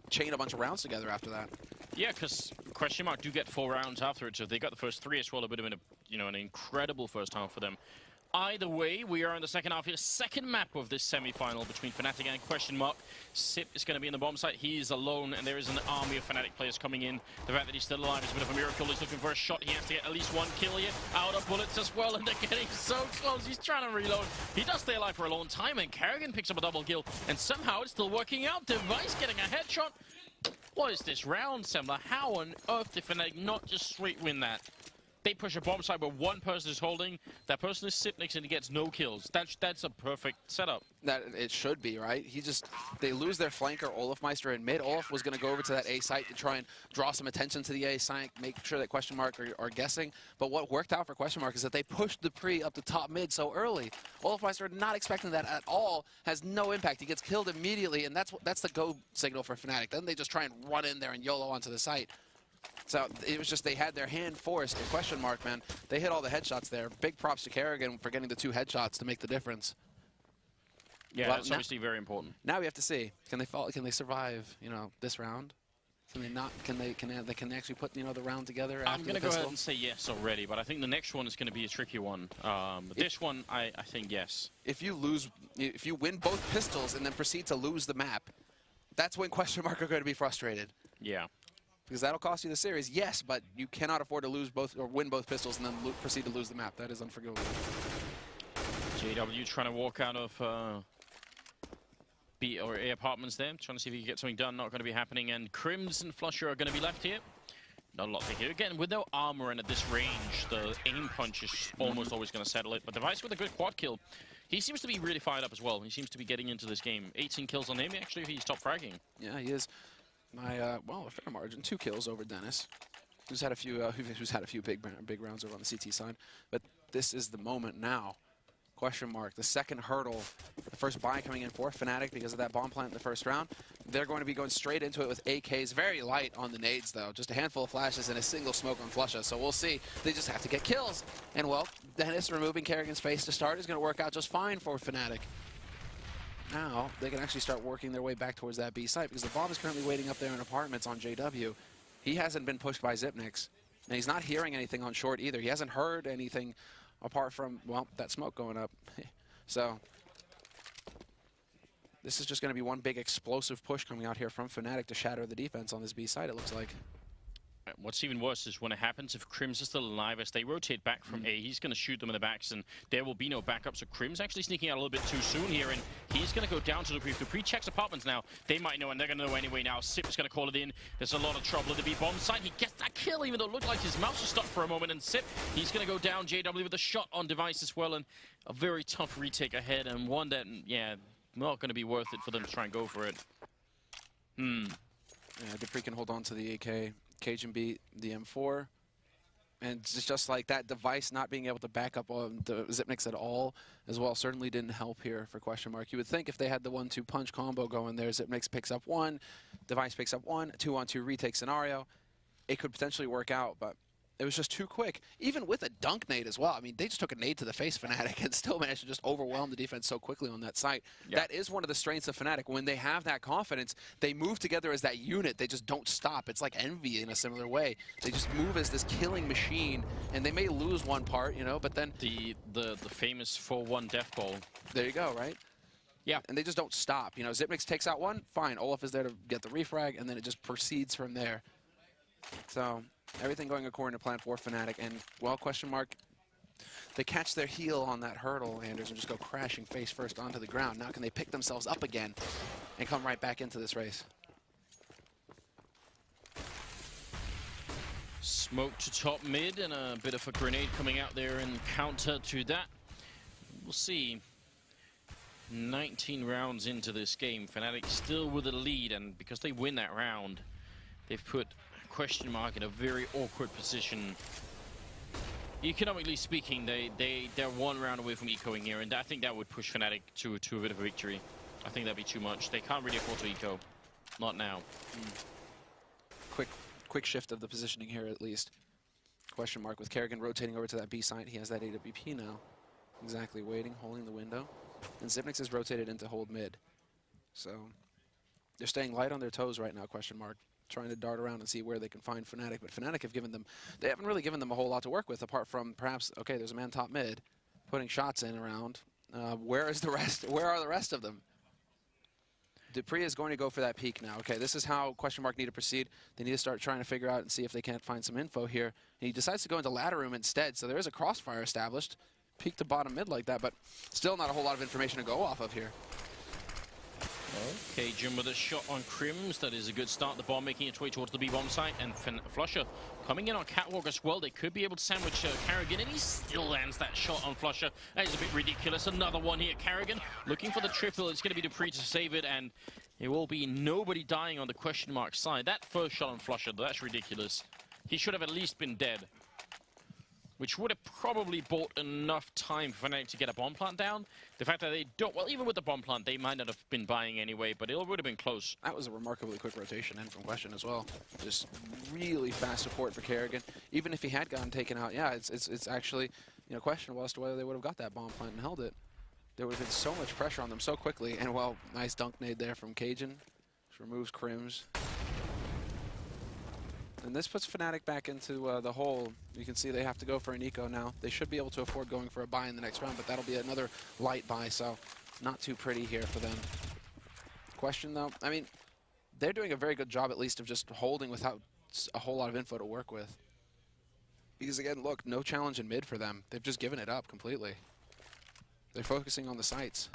chain a bunch of rounds together after that. Yeah, because question mark do get 4 rounds afterwards. So if they got the first 3 as well, it would have been an incredible first half for them. Either way, we are in the second half here. Second map of this semi-final between FNATIC and question mark. Sip is going to be in the bomb site. He is alone, and there is an army of FNATIC players coming in. The fact that he's still alive is a bit of a miracle. He's looking for a shot. He has to get at least 1 kill here. Out of bullets as well, and they're getting so close. He's trying to reload. He does stay alive for a long time, and Kerrigan picks up a double kill, and somehow it's still working out. Device getting a headshot. What is this round, Semler? How on earth did FNATIC not just straight win that? They push a bomb site where one person is holding, that person is Zipnix, and he gets no kills. That's a perfect setup. That it should be, right? They lose their flanker, Olafmeister, in mid. Olaf was going to go over to that A site to try and draw some attention to the A site, make sure that question mark are guessing. But what worked out for question mark is that they pushed the pre up to top mid so early. Olafmeister, not expecting that at all, has no impact. He gets killed immediately, and that's the go signal for FNATIC. Then they just try and run in there and YOLO onto the site. So it was just they had their hand forced. And question mark, man, they hit all the headshots there. Big props to Kerrigan for getting the 2 headshots to make the difference. Yeah, well, that's obviously very important. Now we have to see, can they survive, you know, this round? Can they not? Can they actually put, you know, the round together? I'm going to go ahead and say yes already, but I think the next one is going to be a tricky one. This one, I think yes. If you win both pistols and then proceed to lose the map, that's when question mark are going to be frustrated. Yeah. Because that'll cost you the series, yes, but you cannot afford to lose both or win both pistols and then proceed to lose the map. That is unforgivable. JW trying to walk out of B or A apartments there, trying to see if he can get something done. Not going to be happening, and Crims and Flusher are going to be left here. Not a lot to hear. Again, with no armor and at this range, the aim punch is almost always going to settle it. But Device with a good quad kill. He seems to be really fired up as well. He seems to be getting into this game. 18 kills on him. Actually, he's top fragging. Yeah, he is. Well, a fair margin, 2 kills over Dennis, who's had a few big rounds over on the CT side. But this is the moment now. Question mark, the second hurdle, the first buy coming in for FNATIC because of that bomb plant in the first round. They're going to be going straight into it with AKs, very light on the nades though, just a handful of flashes and a single smoke on Flusha. So we'll see, they just have to get kills. And well, Dennis removing Kerrigan's face to start is going to work out just fine for FNATIC. Now they can actually start working their way back towards that B site because the bomb is currently waiting up there in apartments on JW. he hasn't been pushed by Xyp9x. And he's not hearing anything on short either. He hasn't heard anything apart from, well, that smoke going up. So this is just going to be one big explosive push coming out here from FNATIC to shatter the defense on this B side, it looks like. What's even worse is when it happens, if Crims is still alive, as they rotate back from A, he's going to shoot them in the backs, and there will be no backup. So Crims actually sneaking out a little bit too soon here, and he's going to go down to Dupree. If Dupree checks apartments now, they might know, and they're going to know anyway now. Sip is going to call it in. There's a lot of trouble at the B bomb site. He gets that kill, even though it looked like his mouse was stuck for a moment, and Sip, he's going to go down. JW with a shot on device as well, and a very tough retake ahead, and one that, yeah, not going to be worth it for them to try and go for it. Yeah, Dupree can hold on to the AK. Cajun beat the M4, and just like that, device not being able to back up on the Xyp9x at all as well certainly didn't help here for question mark. You would think if they had the 1-2 punch combo going there, Xyp9x picks up one, device picks up one, 2-on-2 retake scenario, it could potentially work out, but it was just too quick. Even with a dunk nade as well. I mean, they just took a nade to the face, FNATIC, and still managed to just overwhelm the defense so quickly on that site. Yeah. That is one of the strengths of FNATIC. When they have that confidence, they move together as that unit. They just don't stop. It's like Envy in a similar way. They just move as this killing machine, and they may lose one part, you know, but then... The famous 4-1 death ball. There you go, right? Yeah. And they just don't stop. You know, Xyp9x takes out one, fine. Olaf is there to get the refrag, and then it just proceeds from there. So... everything going according to plan for FNATIC, and, well, question mark, they catch their heel on that hurdle, Anders, and just go crashing face first onto the ground. Now can they pick themselves up again and come right back into this race? Smoke to top mid, and a bit of a grenade coming out there in counter to that. We'll see. 19 rounds into this game, FNATIC still with a lead, and because they win that round, they've put question mark in a very awkward position. Economically speaking, they're one round away from ecoing here, and I think that would push FNATIC to a bit of a victory. I think that'd be too much. They can't really afford to eco. Not now. Quick shift of the positioning here, at least. Question mark with Kerrigan rotating over to that B site. He has that AWP now. Exactly, waiting, holding the window. And Xyp9x is rotated into hold mid. So they're staying light on their toes right now, question mark. Trying to dart around and see where they can find FNATIC, but FNATIC have given them, they haven't really given them a whole lot to work with, apart from perhaps, okay, there's a man top mid, putting shots in around. Where is the rest? Where are the rest of them? Dupree is going to go for that peek now. Okay, this is how question mark need to proceed. They need to start trying to figure out and see if they can't find some info here. And he decides to go into ladder room instead, so there is a crossfire established. Peek to bottom mid like that, but still not a whole lot of information to go off of here. Okay, Jim with a shot on Crims. That is a good start. The bomb making its way towards the B-bomb site. And Flusher coming in on Catwalk as well. They could be able to sandwich Carrigan, and he still lands that shot on Flusher. That is a bit ridiculous. Another one here. Carrigan looking for the triple. It's going to be Dupree to save it, and it will be nobody dying on the question mark side. That first shot on Flusher, that's ridiculous. He should have at least been dead, which would have probably bought enough time for FNATIC to get a bomb plant down. The fact that they don't, well, even with the bomb plant, they might not have been buying anyway, but it would have been close. That was a remarkably quick rotation in from question as well. Just really fast support for Kerrigan. Even if he had gotten taken out, yeah, it's actually, you know, questionable as to whether they would have got that bomb plant and held it. There would have been so much pressure on them so quickly, and, well, nice dunk nade there from Cajun. Just removes Crims. And this puts FNATIC back into the hole. You can see they have to go for an eco now. They should be able to afford going for a buy in the next round, but that'll be another light buy, so not too pretty here for them. Question, though, I mean, they're doing a very good job, at least, of just holding without a whole lot of info to work with. Because, again, look, no challenge in mid for them. They've just given it up completely. They're focusing on the sites.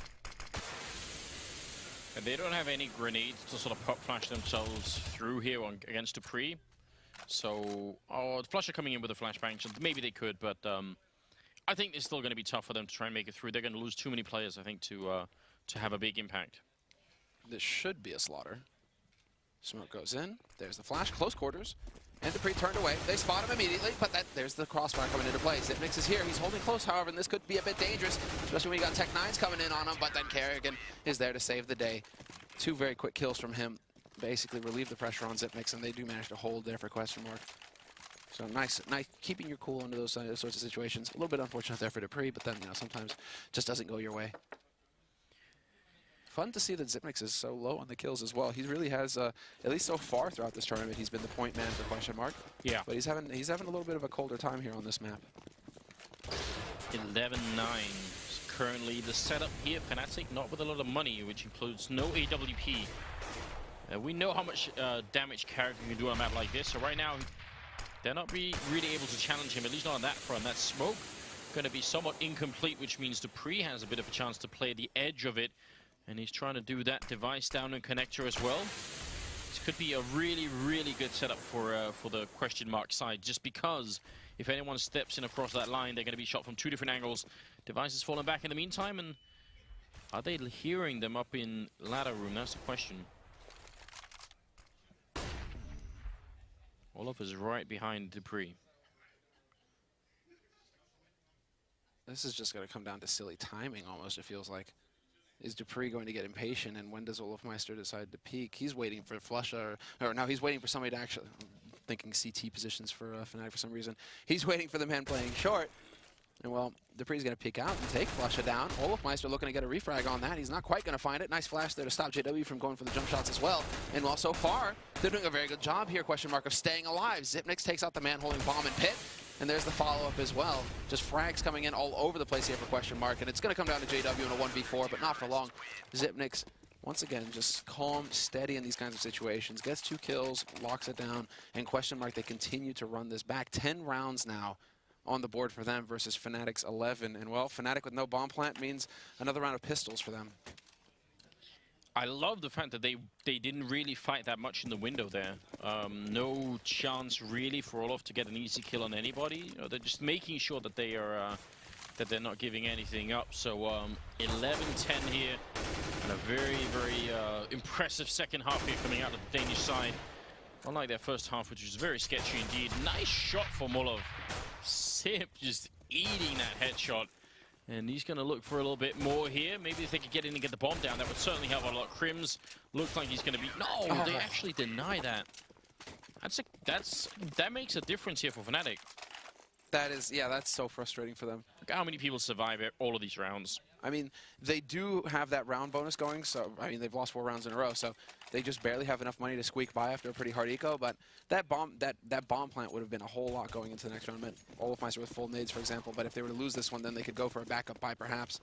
And they don't have any grenades to sort of pop flash themselves through here against Dupree. So, the Flusher coming in with a flashbang, so maybe they could, but I think it's still going to be tough for them to try and make it through. They're going to lose too many players, I think, to have a big impact. This should be a slaughter. Smoke goes in. There's the flash, close quarters. And Dupree turned away. They spot him immediately, but there's the crossfire coming into play. Xyp9x is here. He's holding close, however, and this could be a bit dangerous, especially when you got Tech9s coming in on him, but then Kerrigan is there to save the day. Two very quick kills from him. Basically relieve the pressure on Xyp9x, and they do manage to hold there for question mark. So nice keeping your cool under those sorts of situations. A little bit unfortunate there for Dupree, but then, you know, sometimes just doesn't go your way. fun to see that Xyp9x is so low on the kills as well. He really has, at least so far throughout this tournament, he's been the point man for question mark. Yeah. But he's having a little bit of a colder time here on this map. 11-9 currently the setup here. FNATIC not with a lot of money, which includes no AWP. We know how much damage Carrigan can do on a map like this, so right now they're not really able to challenge him, at least not on that front. That smoke going to be somewhat incomplete, which means Dupree has a bit of a chance to play the edge of it, and he's trying to do that device down and connector as well. This could be a really, really good setup for the question mark side, just because if anyone steps in across that line, they're going to be shot from 2 different angles. Device has fallen back in the meantime, and are they hearing them up in ladder room? That's the question. Olaf is right behind Dupree. This is just going to come down to silly timing almost, it feels like. Is Dupree going to get impatient, and when does Olafmeister decide to peek? He's waiting for Flusha, or no, he's waiting for somebody to actually, I'm thinking CT positions for FNATIC for some reason. He's waiting for the man playing short. And well, Dupree's going to peek out and take Flusha down. Olafmeister looking to get a refrag on that. He's not quite going to find it. Nice flash there to stop JW from going for the jump shots as well. And well, so far, they're doing a very good job here, question mark, of staying alive. Xyp9x takes out the man holding bomb and pit. And there's the follow-up as well. Just frags coming in all over the place here for question mark. And it's going to come down to JW in a 1v4, but not for long. Xyp9x, once again, just calm, steady in these kinds of situations. Gets 2 kills, locks it down. And question mark, they continue to run this back. 10 rounds now on the board for them versus FNATIC's 11. And well, FNATIC with no bomb plant means another round of pistols for them. I love the fact that they didn't really fight that much in the window there. No chance really for Olaf to get an easy kill on anybody. You know, they're just making sure that they are that they're not giving anything up. So 11-10 here, and a very, very impressive second half here coming out of the Danish side. Unlike their first half, which was very sketchy indeed. Nice shot from Olaf. Xyp just eating that headshot. And he's going to look for a little bit more here. Maybe if they could get in and get the bomb down, that would certainly help a lot. Crims looks like he's going to be... No, they actually deny that. That makes a difference here for FNATIC. That is, yeah, that's so frustrating for them. Look how many people survive all of these rounds. I mean, they do have that round bonus going, so, I mean, they've lost 4 rounds in a row, so they just barely have enough money to squeak by after a pretty hard eco, but that bomb plant would have been a whole lot going into the next round. Meant Olafmeister with full nades, for example, but if they were to lose this one, then they could go for a backup buy, perhaps.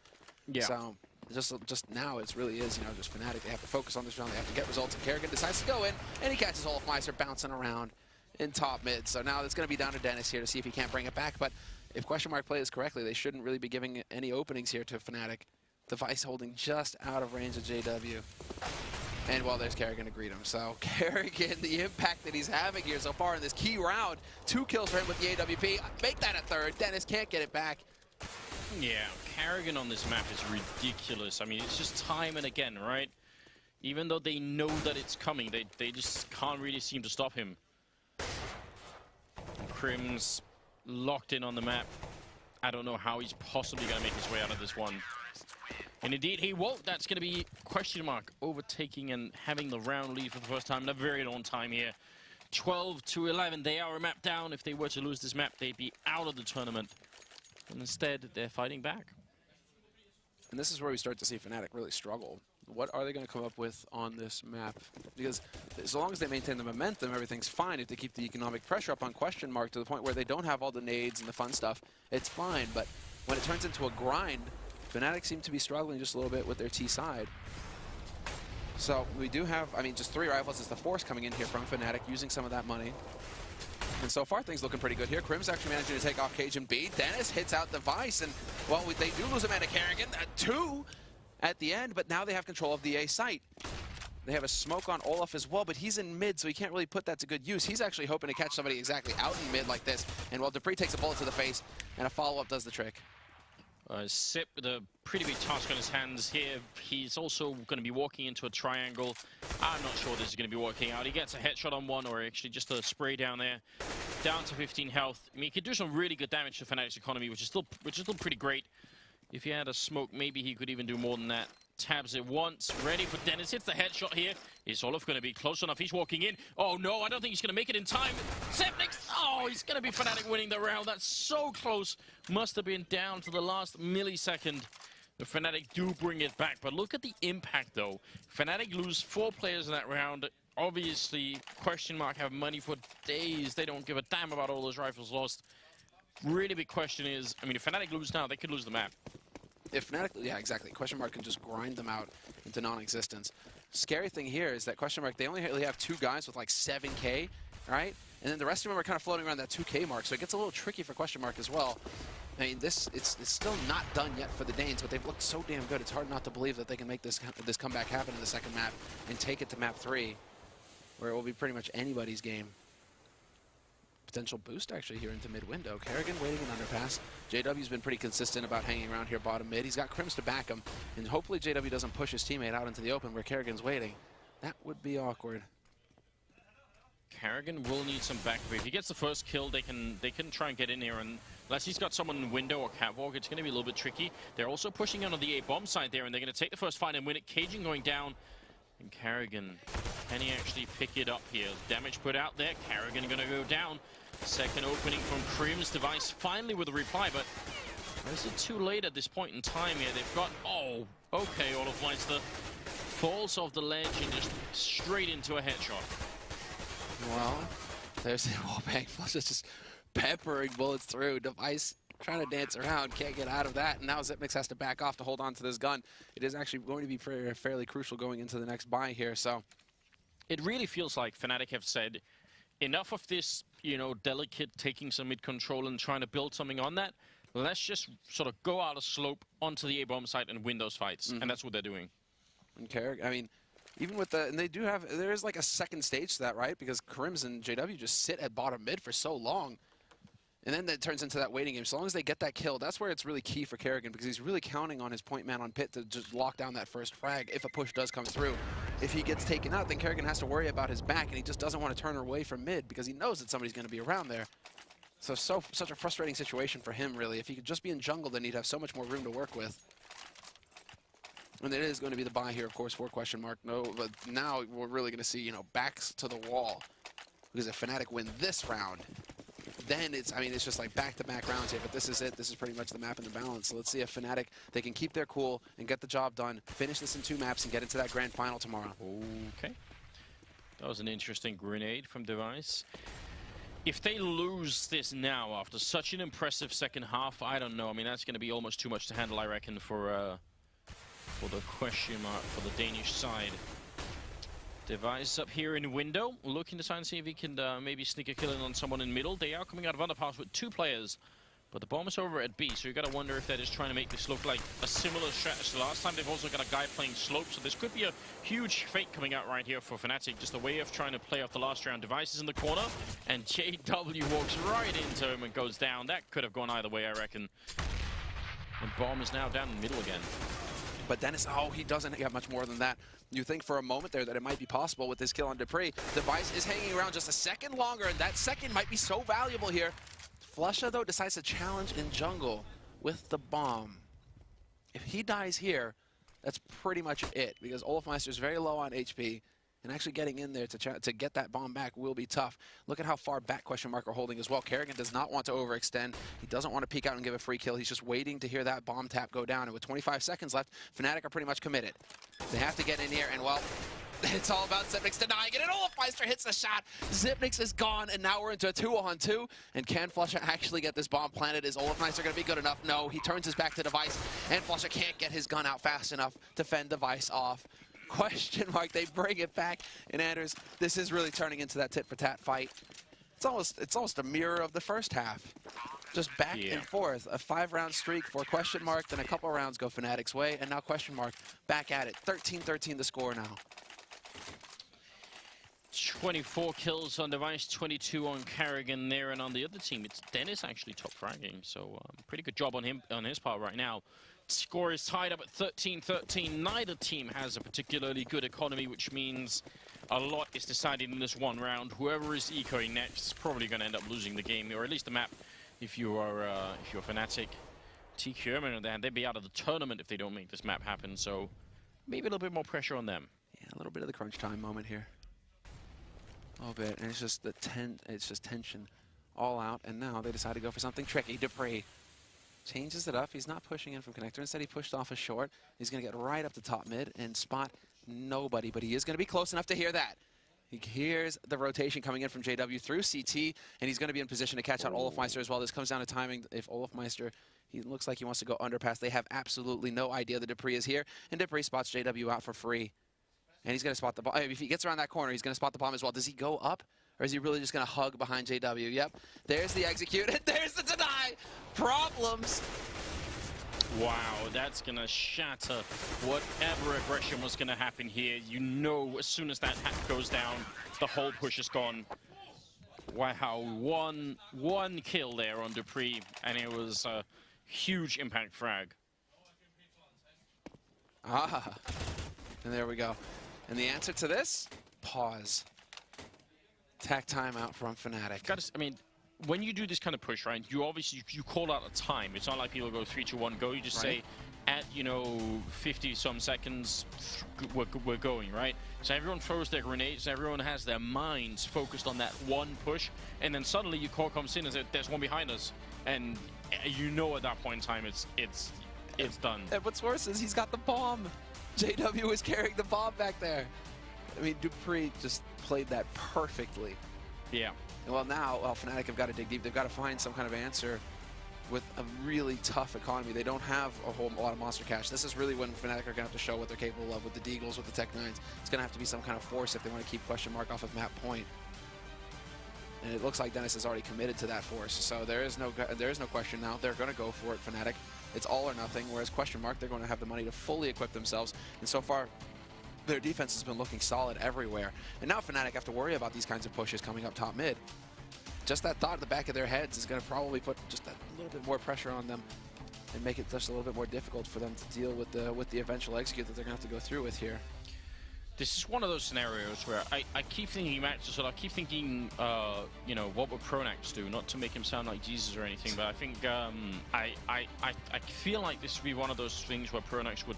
Yeah. So, just now, it really is, you know, just FNATIC. They have to focus on this round, they have to get results, and Kerrigan decides to go in, and he catches Olafmeister bouncing around in top mid. So now it's going to be down to Dennis here to see if he can't bring it back, but if question mark plays correctly, they shouldn't really be giving any openings here to FNATIC. Device holding just out of range of JW. And well, there's Kerrigan to greet him. So Kerrigan, the impact that he's having here so far in this key round. 2 kills for him with the AWP. Make that a 3rd. Dennis can't get it back. Yeah, Kerrigan on this map is ridiculous. I mean, it's just time and again, right? Even though they know that it's coming, they just can't really seem to stop him. Crims locked in on the map. I don't know how he's possibly going to make his way out of this one. And indeed, he won't. That's going to be question mark overtaking and having the round lead for the first time in a very long time here. 12-11. They are a map down. If they were to lose this map, they'd be out of the tournament. And instead, they're fighting back. And this is where we start to see FNATIC really struggle. What are they going to come up with on this map? Because as long as they maintain the momentum, everything's fine. If they keep the economic pressure up on question mark to the point where they don't have all the nades and the fun stuff, it's fine. But when it turns into a grind, FNATIC seem to be struggling just a little bit with their T side. So we do have, I mean, just 3 rifles is the force coming in here from FNATIC, using some of that money. And so far, things looking pretty good here. Crims actually managing to take off Cajun B. Dennis hits out Device, and, well, they do lose a man to Kerrigan. 2 at the end, but now they have control of the A site. They have a smoke on Olaf as well, but he's in mid, so he can't really put that to good use. He's actually hoping to catch somebody exactly out in mid like this. And, well, Dupree takes a bullet to the face, and a follow-up does the trick. Xyp with a pretty big task on his hands here. He's also going to be walking into a triangle. I'm not sure this is going to be working out. He gets a headshot on one, or actually just a spray down there. Down to 15 health. I mean, he could do some really good damage to FNATIC's economy, which is still pretty great. If he had a smoke, maybe he could even do more than that. Tabs it once, ready for Dennis. Hits the headshot here. Is Olaf going to be close enough? He's walking in. Oh no, I don't think he's going to make it in time. Xyp9x, oh, he's going to be FNATIC winning the round. That's so close. Must have been down to the last millisecond. The FNATIC do bring it back, but look at the impact, though. FNATIC lose 4 players in that round. Obviously, question mark have money for days. They don't give a damn about all those rifles lost. Really big question is, I mean, if FNATIC lose now, they could lose the map. If FNATIC, yeah, exactly. Question mark can just grind them out into non-existence. Scary thing here is that question mark, they only really have 2 guys with like 7K, right? And then the rest of them are kind of floating around that 2K mark, so it gets a little tricky for question mark as well. I mean, it's still not done yet for the Danes, but they've looked so damn good. It's hard not to believe that they can make this comeback happen in the second map and take it to map 3, where it will be pretty much anybody's game. Potential boost actually here into mid window. Kerrigan waiting an underpass. JW's been pretty consistent about hanging around here bottom mid. He's got Crims to back him, and hopefully JW doesn't push his teammate out into the open where Kerrigan's waiting. That would be awkward. Kerrigan will need some backup. If he gets the first kill, they can try and get in here, and unless he's got someone in window or catwalk, it's going to be a little bit tricky. They're also pushing on the A bomb side there, and they're going to take the first fight and win it. Cajun going down, and Kerrigan, can he actually pick it up here? Damage put out there. Kerrigan going to go down. Second opening from Crims. Device finally with a reply, but is it too late at this point in time here? They've got, oh, okay, Olofmeister falls off the ledge and just straight into a headshot. Well, there's the wallbang. Flush is just peppering bullets through. Device trying to dance around, can't get out of that, and now Zipnix has to back off to hold on to this gun. It is actually going to be fairly crucial going into the next buy here, so. It really feels like FNATIC have said, enough of this, you know, delicate taking some mid control and trying to build something on that. Let's just sort of go out a slope onto the A-bomb site and win those fights, and that's what they're doing. And Carrick, I mean, even with the, and they do have, there is like a second stage to that, right? Because Crims and JW just sit at bottom mid for so long. And then that turns into that waiting game. So long as they get that kill, that's where it's really key for Kerrigan, because he's really counting on his point man on pit to just lock down that first frag if a push does come through. If he gets taken out, then Kerrigan has to worry about his back, and he just doesn't want to turn away from mid because he knows that somebody's going to be around there. So such a frustrating situation for him, really. If he could just be in jungle, then he'd have so much more room to work with. And it is going to be the buy here, of course, for question mark. No, but now we're really going to see, you know, backs to the wall. Because if FNATIC win this round, then it's, I mean, it's just like back-to-back rounds here, but this is it. This is pretty much the map in the balance. So let's see if FNATIC, they can keep their cool and get the job done, finish this in 2 maps, and get into that grand final tomorrow. Okay. That was an interesting grenade from Device. If they lose this now after such an impressive second half, I don't know. I mean, that's going to be almost too much to handle, I reckon, for the question mark for the Danish side. Device up here in window, looking to try and see if he can maybe sneak a kill in on someone in middle. They are coming out of underpass with 2 players, but the bomb is over at B, so you got to wonder if they're just trying to make this look like a similar strategy to last time. They've also got a guy playing slope, so this could be a huge fake coming out right here for FNATIC. Just a way of trying to play off the last round. Device is in the corner, and JW walks right into him and goes down. That could have gone either way, I reckon. And bomb is now down in the middle again. But Dennis, oh, he doesn't get much more than that. You think for a moment there that it might be possible with this kill on Dupree. Device is hanging around just a second longer, and that second might be so valuable here. Flusha, though, decides to challenge in jungle with the bomb. If he dies here, that's pretty much it, because Olofmeister's very low on HP, and actually getting in there to get that bomb back will be tough. Look at how far back question mark are holding as well. Kerrigan does not want to overextend. He doesn't want to peek out and give a free kill. He's just waiting to hear that bomb tap go down. And with 25 seconds left, FNATIC are pretty much committed. They have to get in here, and well, it's all about Zipnix denying it, and Olofmeister hits the shot. Zipnix is gone, and now we're into a 2-on-2. And can Flusha actually get this bomb planted? Is Olofmeister going to be good enough? No, he turns his back to Device, and Flusha can't get his gun out fast enough to fend Device off. Question mark, they bring it back, and Anders, this is really turning into that tit-for-tat fight. It's almost a mirror of the first half. Just back and forth, a 5-round streak for question mark, then a couple rounds go FNATIC's way, and now question mark back at it. 13-13 the score now. 24 kills on Device, 22 on Kerrigan there, and on the other team, it's Dennis actually top fragging, so pretty good job on him on his part right now. Score is tied up at 13-13. Neither team has a particularly good economy, which means a lot is decided in this one round. Whoever is ecoing next is probably going to end up losing the game, or at least the map. If you're FNATIC, TQM, on the hand, they'd be out of the tournament if they don't make this map happen. So maybe a little bit more pressure on them. Yeah, a little bit of the crunch time moment here. A little bit, and it's just tension all out. And now they decide to go for something tricky. Dupree changes it up. He's not pushing in from connector. Instead, he pushed off a short. He's going to get right up the top mid and spot nobody, but he is going to be close enough to hear that. He hears the rotation coming in from JW through CT, and he's going to be in position to catch out Olofmeister as well. This comes down to timing. If Olofmeister, he looks like he wants to go underpass. They have absolutely no idea that Dupree is here, and Dupree spots JW out for free. And he's going to spot the bomb. If he gets around that corner, he's going to spot the bomb as well. Does he go up, or is he really just going to hug behind JW? Yep, there's the execute, and there's the deny. Problems. Wow, that's going to shatter whatever aggression was going to happen here. You know, as soon as that hack goes down, the whole push is gone. Wow, one kill there on Dupree, and it was a huge impact frag. Ah, and there we go. And the answer to this? Pause. Tack timeout from FNATIC. I mean, when you do this kind of push, right, you obviously you call out a time. It's not like people go 3, 2, 1, go. You just say at 50 some seconds we're going, right? So everyone throws their grenades, everyone has their minds focused on that one push, and then suddenly your core comes in and says there's one behind us, and you know at that point in time it's done. And what's worse is he's got the bomb. JW is carrying the bomb back there. I mean, Dupree just played that perfectly. Yeah. Well, now, FNATIC have got to dig deep. They've got to find some kind of answer with a really tough economy. They don't have a whole lot of monster cash. This is really when FNATIC are going to have to show what they're capable of with the Deagles, with the Tech 9s. It's going to have to be some kind of force if they want to keep question mark off of map point. And it looks like Dennis is already committed to that force. So there is no question now. They're going to go for it, FNATIC. It's all or nothing, whereas question mark, they're going to have the money to fully equip themselves. And so far, their defense has been looking solid everywhere. And now FNATIC have to worry about these kinds of pushes coming up top mid. Just that thought at the back of their heads is going to probably put just a little bit more pressure on them and make it just a little bit more difficult for them to deal with the eventual execute that they're going to have to go through with here. This is one of those scenarios where I keep thinking matches, so I keep thinking, what would Pronax do? Not to make him sound like Jesus or anything, but I think I feel like this would be one of those things where Pronax would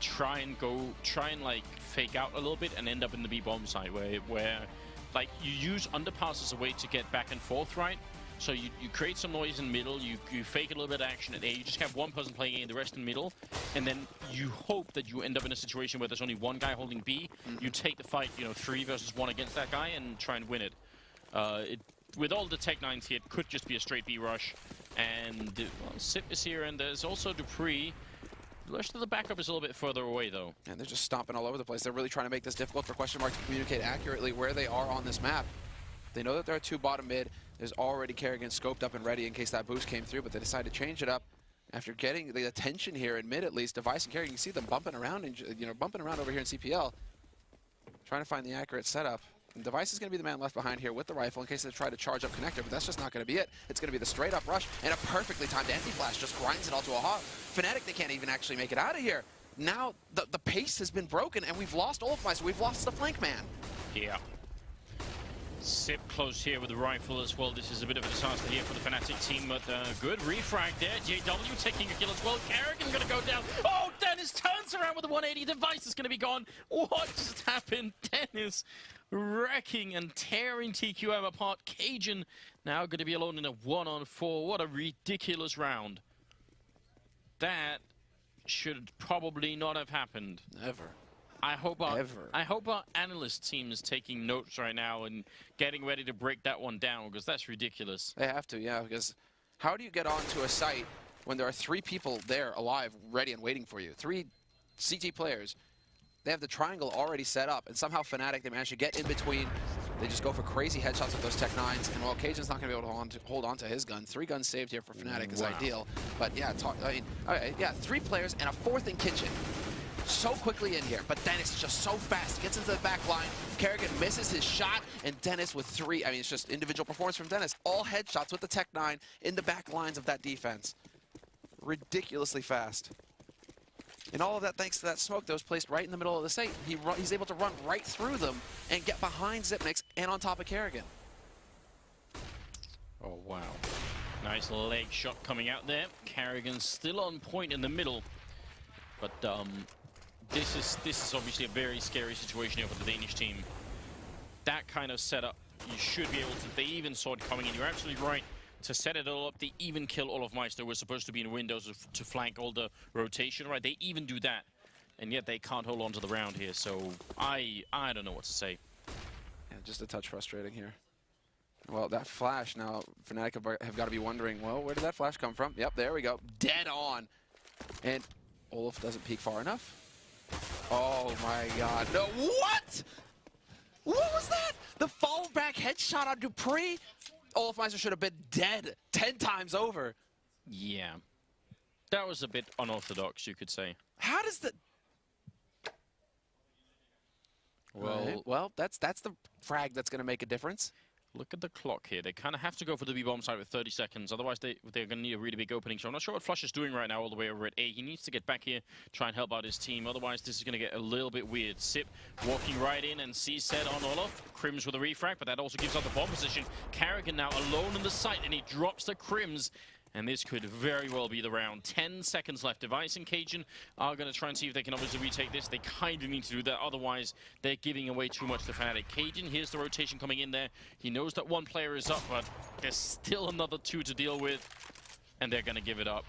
try and like fake out a little bit and end up in the B bomb side where like you use underpass as a way to get back and forth, right? So you create some noise in the middle, you fake a little bit of action at A, you just have one person playing A, the rest in the middle, and then you hope that you end up in a situation where there's only one guy holding B. You take the fight, 3 versus 1 against that guy and try and win it. With all the Tech 9s here, it could just be a straight B rush. And well, Sip is here, and there's also Dupree. The rest of the backup is a little bit further away, though. And they're just stomping all over the place. They're really trying to make this difficult for question mark to communicate accurately where they are on this map. They know that there are 2 bottom mid. There's already Kerrigan scoped up and ready in case that boost came through, but they decided to change it up after getting the attention here in mid at least. Device and Kerrigan, you see them bumping around and bumping around over here in CPL, trying to find the accurate setup. And Device is going to be the man left behind here with the rifle in case they try to charge up connector, but that's just not going to be it. It's going to be the straight up rush, and a perfectly timed anti-flash just grinds it all to a halt. FNATIC, they can't even actually make it out of here. Now the pace has been broken, and we've lost Olofmeister. We've lost the flank man. Yeah. Sip close here with the rifle as well. This is a bit of a disaster here for the FNATIC team, but good refrag there. JW taking a kill as well. Kerrigan going to go down. Oh, Dennis turns around with the 180. Device is going to be gone. What just happened? Dennis wrecking and tearing TQM apart. Cajun now going to be alone in a 1-on-4. What a ridiculous round. That should probably not have happened. Never. I hope our analyst team is taking notes right now and getting ready to break that one down, because that's ridiculous. They have to, yeah, because how do you get onto a site when there are 3 people there alive, ready and waiting for you? 3 CT players. They have the triangle already set up, and somehow FNATIC, they manage to get in between. They just go for crazy headshots with those Tech 9s, and while Cajun's not going to be able to hold on to his gun, 3 guns saved here for FNATIC is ideal. But yeah, 3 players and a 4th in kitchen. So quickly in here, but Dennis is just so fast. He gets into the back line. Kerrigan misses his shot, and Dennis with 3. I mean, it's just individual performance from Dennis. All headshots with the Tech 9 in the back lines of that defense. Ridiculously fast. And all of that thanks to that smoke that was placed right in the middle of the site. He's able to run right through them and get behind Zipnix and on top of Kerrigan. Oh, wow. Nice leg shot coming out there. Kerrigan's still on point in the middle. But this is obviously a very scary situation here for the Danish team. That kind of setup, you should be able to. They even saw it coming in. You're absolutely right. to set it all up. They even kill all of Meister. We're supposed to be in windows to flank all the rotation, right? They even do that, and yet they can't hold on to the round here. So I don't know what to say. Yeah, just a touch frustrating here. Well, that flash now, FNATIC have got to be wondering, well, where did that flash come from? Yep, there we go. Dead on. And Olaf doesn't peek far enough. Oh my god. No, what? What was that? The fall back headshot on Dupree? Olaf Meister should have been dead 10 times over. Yeah. That was a bit unorthodox, you could say. How does the... Well, that's the frag that's going to make a difference. Look at the clock here. They kind of have to go for the B-bomb side with 30 seconds. Otherwise, they're going to need a really big opening. So I'm not sure what Flush is doing right now all the way over at A. He needs to get back here, try and help out his team. Otherwise, this is going to get a little bit weird. Sip walking right in and C set on Olaf. Crims with a refrag, but that also gives up the bomb position. Carrigan now alone in the site, and he drops the Crims. And this could very well be the round. 10 seconds left. Device and Cajun are going to try and see if they can obviously retake this. They kind of need to do that. Otherwise, they're giving away too much to FNATIC. Cajun, here's the rotation coming in there. He knows that one player is up, but there's still another two to deal with. And they're going to give it up.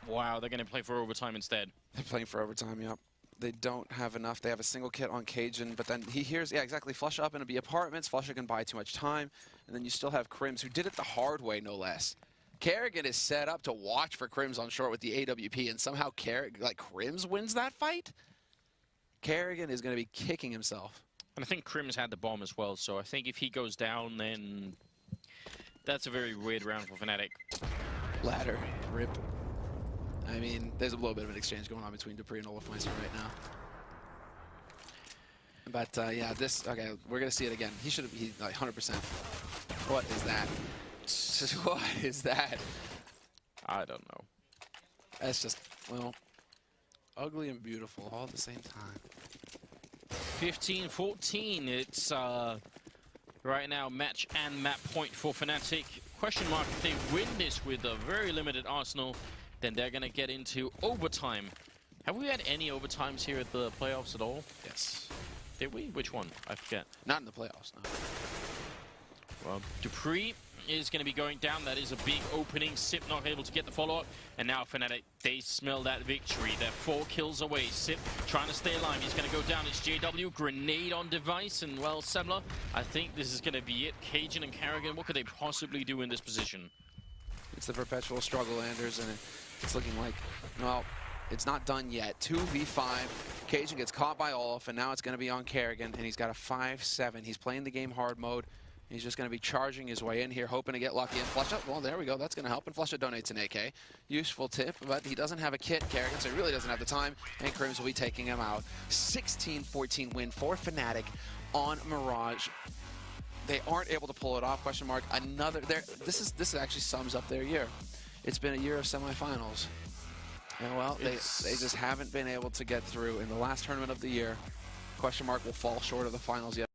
Wow, they're going to play for overtime instead. They're playing for overtime, yep. They don't have enough. They have a single kit on Cajun, but then he hears, yeah, exactly, Flush up in the apartments. Flusher can buy too much time. And then you still have Crims, who did it the hard way, no less. Carrigan is set up to watch for Crims on short with the AWP, and somehow Crims wins that fight? Carrigan is going to be kicking himself. And I think Crims had the bomb as well, so I think if he goes down, then that's a very weird round for FNATIC. Ladder, rip. I mean, there's a little bit of an exchange going on between Dupree and Olaf Meister right now. But, yeah, this, okay, we're going to see it again. He should have, like, 100%. What is that? What is that? I don't know. That's just, well, ugly and beautiful all at the same time. 15-14. It's right now match and map point for FNATIC. Question mark, if they win this with a very limited arsenal, then they're going to get into overtime. Have we had any overtimes here at the playoffs at all? Yes. Did we? Which one? I forget. Not in the playoffs, no. Well, Dupree is going to be going down. That is a big opening. Sip not able to get the follow-up. And now FNATIC, they smell that victory. They're 4 kills away. Sip trying to stay alive. He's going to go down. It's JW. Grenade on Device. And, well, Semler, I think this is going to be it. Cajun and Carrigan, what could they possibly do in this position? It's the perpetual struggle, Anders, and it's looking like, well, it's not done yet. 2v5. Cajun gets caught by Olaf, and now it's going to be on Carrigan, and he's got a 5-7. He's playing the game hard mode. He's just going to be charging his way in here, hoping to get lucky and flush up. Well, there we go. That's going to help. And Flusha donates an AK. Useful tip, but he doesn't have a kit, Carrigan, so he really doesn't have the time. And Crims will be taking him out. 16-14 win for FNATIC on Mirage. They aren't able to pull it off, question mark. Another, this actually sums up their year. It's been a year of semifinals. And, well, they just haven't been able to get through in the last tournament of the year. Question mark will fall short of the finals yet.